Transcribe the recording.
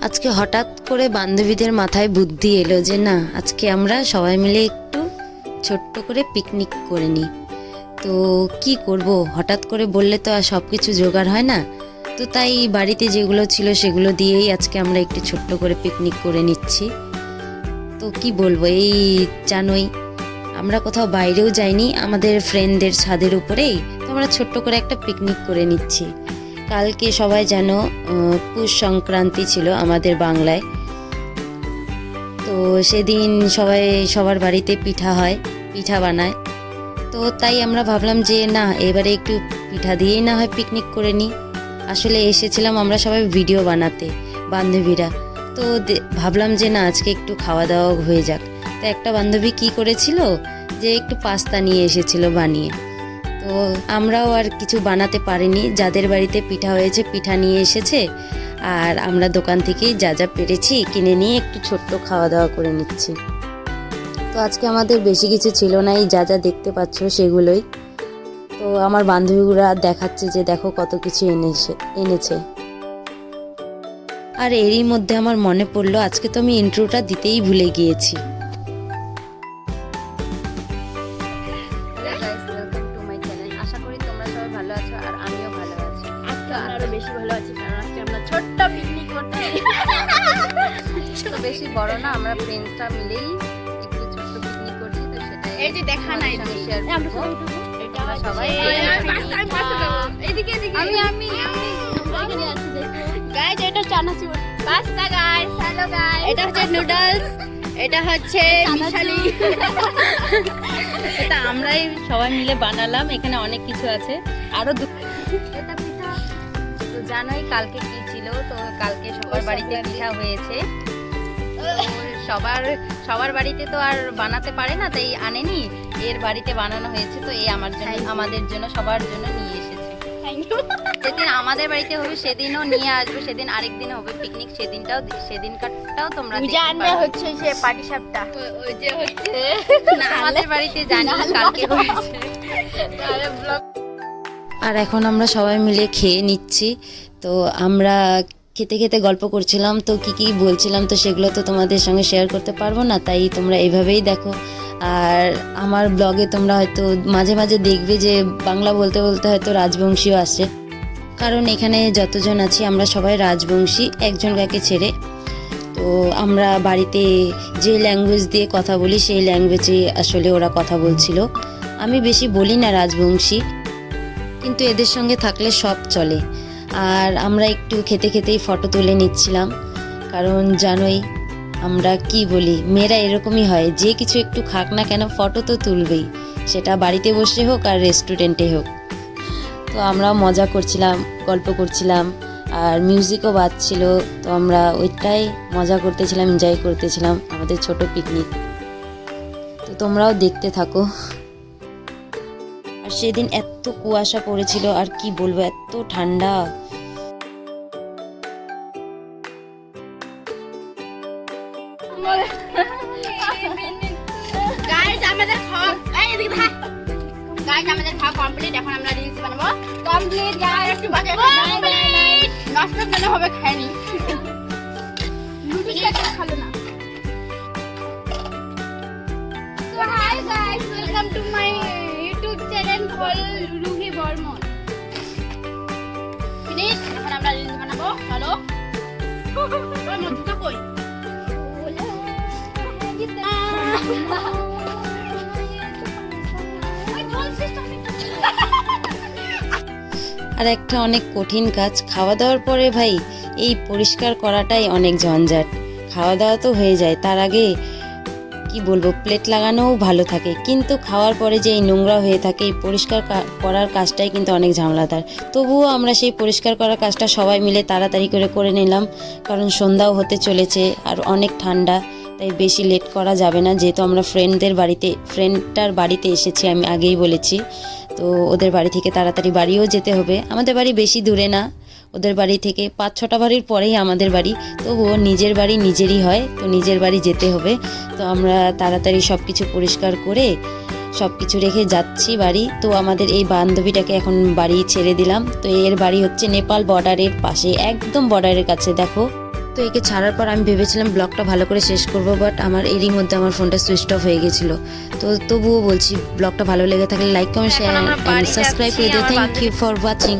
আজকে হঠাৎ করে বান্ধবীদের মাথায় বুদ্ধি এলো যে না, আজকে আমরা সবাই মিলে একটু ছোট্ট করে পিকনিক করে নিই। তো কি করব, হঠাৎ করে বললে তো আর সব কিছু জোগাড় হয় না। তো তাই বাড়িতে যেগুলো ছিল সেগুলো দিয়েই আজকে আমরা একটু ছোট্ট করে পিকনিক করে নিচ্ছি। তো কি বলবো, এই জানোই আমরা কোথাও বাইরেও যাইনি, আমাদের ফ্রেন্ডদের ছাদের উপরেই তো আমরা ছোট্ট করে একটা পিকনিক করে নিচ্ছি। কালকে সবাই জানো পৌষ সংক্রান্তি ছিল আমাদের বাংলায়। তো সেদিন সবাই সবার বাড়িতে পিঠা হয়, পিঠা বানায়। তো তাই আমরা ভাবলাম যে না, এবারে একটু পিঠা দিয়েই না হয় পিকনিক করে নিই। আসলে এসেছিলাম আমরা সবাই ভিডিও বানাতে বান্ধবীরা। তো ভাবলাম যে না, আজকে একটু খাওয়া দাওয়া হয়ে যাক। তো একটা বান্ধবী কি করেছিল যে একটু পাস্তা নিয়ে এসেছিল বানিয়ে। তো আমরাও আর কিছু বানাতে পারিনি, যাদের বাড়িতে পিঠা হয়েছে পিঠা নিয়ে এসেছে, আর আমরা দোকান থেকেই যা যা পেরেছি কিনে নিয়ে একটু ছোট্ট খাওয়া দাওয়া করে নিচ্ছি। তো আজকে আমাদের বেশি কিছু ছিল না, এই যা যা দেখতে পাচ্ছ সেগুলোই। তো আমার বান্ধবীরা দেখাচ্ছে যে দেখো কত কিছু এনেছে। আর এরই মধ্যে আমার মনে পড়লো আজকে তো আমি ইন্ট্রোটা দিতেই ভুলে গিয়েছি। আশা করি তোমরা সবাই ভালো আছো আর আমিও ভালো আছি। আজকে আমরা আরো বেশি ভালো আছি, কারণ আজকে আমরা ছোট্ট পিকনিক করতে বেশি বড় না, আমরা ফ্রেন্ডসরা মিলেই একটু ছোট্ট পিকনিক করছি। তো সেটাই এই যে দেখা নাই শেয়ার করব। এটা সবাই এদিকে এদিকে আমি এখানে আছি, দেখো গাইস, এটা চানাচুর পাস্তা গাইস। হ্যালো গাইস, এটা হচ্ছে নুডলস, এটা হচ্ছে মিশালি। এটা আমরাই সবাই মিলে বানালাম, এখানে অনেক কিছু আছে আরো। এটা পিঠা। তো জানোই কালকে কি ছিল, তো কালকে সবার বাড়িতে পিঠা হয়েছে। সবার বাড়িতে তো আর বানাতে পারে না, তাই আনেনি, এর বাড়িতে বানানো হয়েছে। তো এই আমার জন্য, আমাদের জন্য, সবার জন্য নিয়ে এসেছে। যেদিন আমাদের বাড়িতে হবে সেদিনও নিয়ে আসবে, সেদিন আরেকদিন হবে পিকনিক, সেদিনকারটাও তোমরা জানবে হচ্ছে যে পাটি সাপটা ওই যে হচ্ছে না, আমাদের বাড়িতে জানি কালকে হয়েছে। আর এখন আমরা সবাই মিলে খেয়ে নিচ্ছি। তো আমরা খেতে খেতে গল্প করছিলাম, তো কি বলছিলাম তো সেগুলো তো তোমাদের সঙ্গে শেয়ার করতে পারবো না, তাই তোমরা এইভাবেই দেখো। আর আমার ব্লগে তোমরা হয়তো মাঝে মাঝে দেখবে যে বাংলা বলতে বলতে হয়তো রাজবংশীও আসে, কারণ এখানে যতজন আছি আমরা সবাই রাজবংশী, একজন কাকে ছেড়ে। তো আমরা বাড়িতে যে ল্যাঙ্গুয়েজ দিয়ে কথা বলি সেই ল্যাঙ্গুয়েজে আসলে ওরা কথা বলছিল। আমি বেশি বলি না রাজবংশী, কিন্তু এদের সঙ্গে থাকলে সব চলে। আর আমরা একটু খেতে খেতেই ফটো তুলে নিচ্ছিলাম, কারণ জানোই আমরা কি বলি, মেয়েরা এরকমই হয়, যে কিছু একটু খাক না কেন ফটো তো তুলবেই, সেটা বাড়িতে বসে হোক আর রেস্টুরেন্টে হোক। তো আমরা মজা করছিলাম, গল্প করছিলাম, আর মিউজিকও বাজছিল। তো আমরা ওইটাই মজা করতেছিলাম, এনজয় করতেছিলাম আমাদের ছোট পিকনিক। তো তোমরাও দেখতে থাকো। আর সেদিন এত কুয়াশা পড়েছিল, আর কি বলবো, এত ঠান্ডা। গাইস আমাদের খাওয়া এদিকে ভাই গাইস আমাদের খাওয়া কমপ্লিট, এখন আমরা রিলস বানাবো। কমপ্লিট গাইস, একটু বাজে নষ্ট কেন হবে, খাইনি নুডলসটা ভালো না। So hi guys, welcome to my YouTube channel call Ruhi Barman. Finish, এখন আমরা রিলস বানাবো। হ্যালো ওই মধুটা কই? আর একটা অনেক কঠিন কাজ, খাওয়া দাওয়ার পরে ভাই এই পরিষ্কার করাটাই অনেক ঝঞ্ঝাট। খাওয়া দাওয়া তো হয়ে যায়, তার আগে কি বলবো, প্লেট লাগানোও ভালো থাকে, কিন্তু খাওয়ার পরে যে এই নোংরা হয়ে থাকে, এই পরিষ্কার করার কাজটাই কিন্তু অনেক ঝামেলাদার। তবুও আমরা সেই পরিষ্কার করার কাজটা সবাই মিলে তাড়াতাড়ি করে নিলাম, কারণ সন্ধ্যাও হতে চলেছে আর অনেক ঠান্ডা, তাই বেশি লেট করা যাবে না। যেহেতু আমরা ফ্রেন্ডটার বাড়িতে এসেছি, আমি আগেই বলেছি, তো ওদের বাড়ি থেকে তাড়াতাড়ি বাড়িও যেতে হবে। আমাদের বাড়ি বেশি দূরে না, ওদের বাড়ি থেকে 5-6টা বাড়ির পরেই আমাদের বাড়ি, তবুও নিজের বাড়ি নিজেরই হয়, তো নিজের বাড়ি যেতে হবে। তো আমরা তাড়াতাড়ি সব কিছু পরিষ্কার করে সব কিছু রেখে যাচ্ছি বাড়ি। তো আমাদের এই বান্ধবীটাকে এখন বাড়ি ছেড়ে দিলাম। তো এর বাড়ি হচ্ছে নেপাল বর্ডারের পাশে, একদম বর্ডারের কাছে, দেখো। তো তো একে ছাড়ার পর আমি ভেবেছিলাম ব্লগটা ভালো করে শেষ করব, বাট আমার এরই মধ্যে আমার ফোনটা সুইচ অফ হয়ে গেছিলো। তো তবুও বলছি ব্লগটা ভালো লেগে থাকলে লাইক কমেন্ট শেয়ার এখন আমরা বাড়ি সাবস্ক্রাইব করে দিও। যাচ্ছি, আমার থ্যাংক ইউ ফর ওয়াচিং।